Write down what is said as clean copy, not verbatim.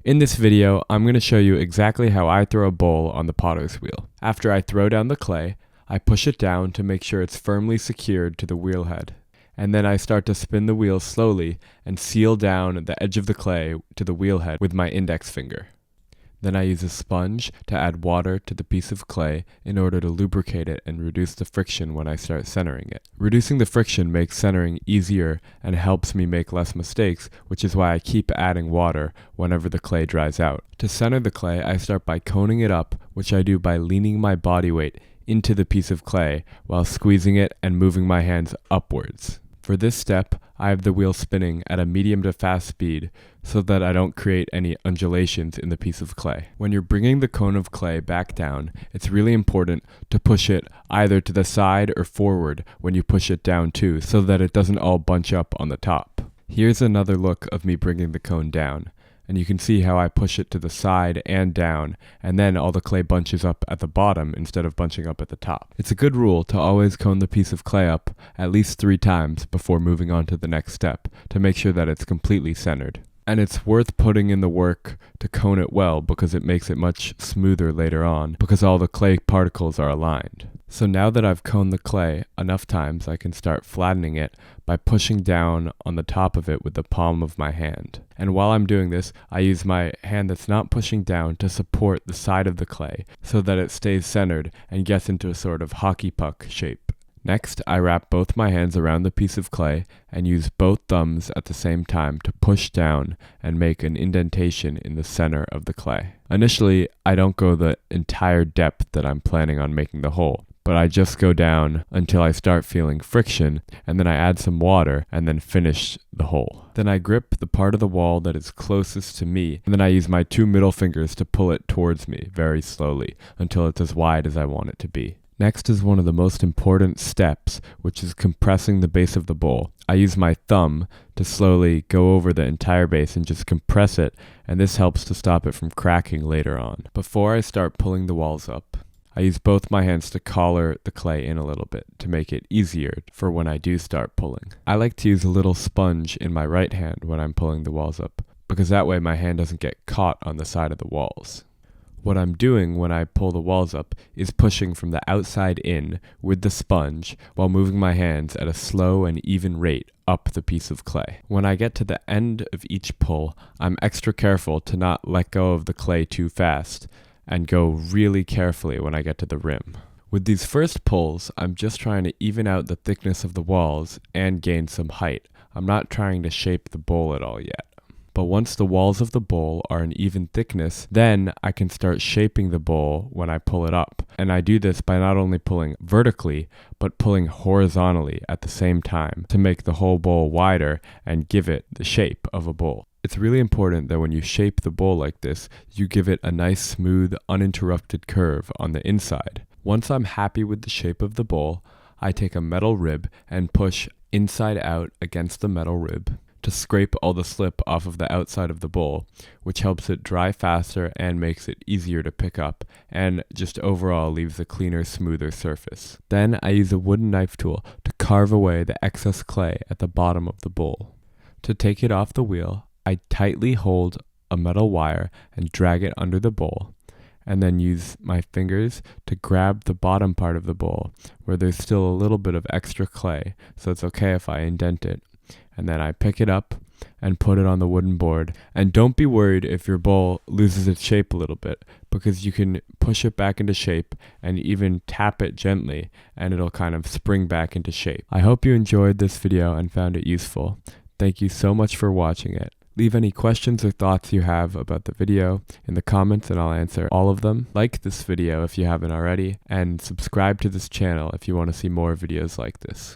In this video, I'm going to show you exactly how I throw a bowl on the potter's wheel. After I throw down the clay, I push it down to make sure it's firmly secured to the wheel head. And then I start to spin the wheel slowly and seal down the edge of the clay to the wheel head with my index finger. Then I use a sponge to add water to the piece of clay in order to lubricate it and reduce the friction when I start centering it. Reducing the friction makes centering easier and helps me make less mistakes, which is why I keep adding water whenever the clay dries out. To center the clay, I start by coning it up, which I do by leaning my body weight into the piece of clay while squeezing it and moving my hands upwards. For this step, I have the wheel spinning at a medium to fast speed so that I don't create any undulations in the piece of clay. When you're bringing the cone of clay back down, it's really important to push it either to the side or forward when you push it down too, so that it doesn't all bunch up on the top. Here's another look of me bringing the cone down. And you can see how I push it to the side and down, and then all the clay bunches up at the bottom instead of bunching up at the top. It's a good rule to always cone the piece of clay up at least 3 times before moving on to the next step to make sure that it's completely centered. And it's worth putting in the work to cone it well because it makes it much smoother later on because all the clay particles are aligned. So now that I've coned the clay enough times, I can start flattening it by pushing down on the top of it with the palm of my hand. And while I'm doing this, I use my hand that's not pushing down to support the side of the clay so that it stays centered and gets into a sort of hockey puck shape. Next, I wrap both my hands around the piece of clay and use both thumbs at the same time to push down and make an indentation in the center of the clay. Initially, I don't go the entire depth that I'm planning on making the hole, but I just go down until I start feeling friction, and then I add some water and then finish the hole. Then I grip the part of the wall that is closest to me, and then I use my 2 middle fingers to pull it towards me very slowly until it's as wide as I want it to be. Next is one of the most important steps, which is compressing the base of the bowl. I use my thumb to slowly go over the entire base and just compress it, and this helps to stop it from cracking later on. Before I start pulling the walls up, I use both my hands to collar the clay in a little bit to make it easier for when I do start pulling. I like to use a little sponge in my right hand when I'm pulling the walls up, because that way my hand doesn't get caught on the side of the walls. What I'm doing when I pull the walls up is pushing from the outside in with the sponge while moving my hands at a slow and even rate up the piece of clay. When I get to the end of each pull, I'm extra careful to not let go of the clay too fast and go really carefully when I get to the rim. With these first pulls, I'm just trying to even out the thickness of the walls and gain some height. I'm not trying to shape the bowl at all yet. But once the walls of the bowl are an even thickness, then I can start shaping the bowl when I pull it up. And I do this by not only pulling vertically, but pulling horizontally at the same time to make the whole bowl wider and give it the shape of a bowl. It's really important that when you shape the bowl like this, you give it a nice smooth, uninterrupted curve on the inside. Once I'm happy with the shape of the bowl, I take a metal rib and push inside out against the metal rib to scrape all the slip off of the outside of the bowl, which helps it dry faster and makes it easier to pick up, and just overall leaves a cleaner, smoother surface. Then I use a wooden knife tool to carve away the excess clay at the bottom of the bowl. To take it off the wheel, I tightly hold a metal wire and drag it under the bowl, and then use my fingers to grab the bottom part of the bowl where there's still a little bit of extra clay, so it's okay if I indent it. And then I pick it up and put it on the wooden board. And don't be worried if your bowl loses its shape a little bit, because you can push it back into shape and even tap it gently and it'll kind of spring back into shape. I hope you enjoyed this video and found it useful. Thank you so much for watching it. Leave any questions or thoughts you have about the video in the comments and I'll answer all of them. Like this video if you haven't already, and subscribe to this channel if you want to see more videos like this.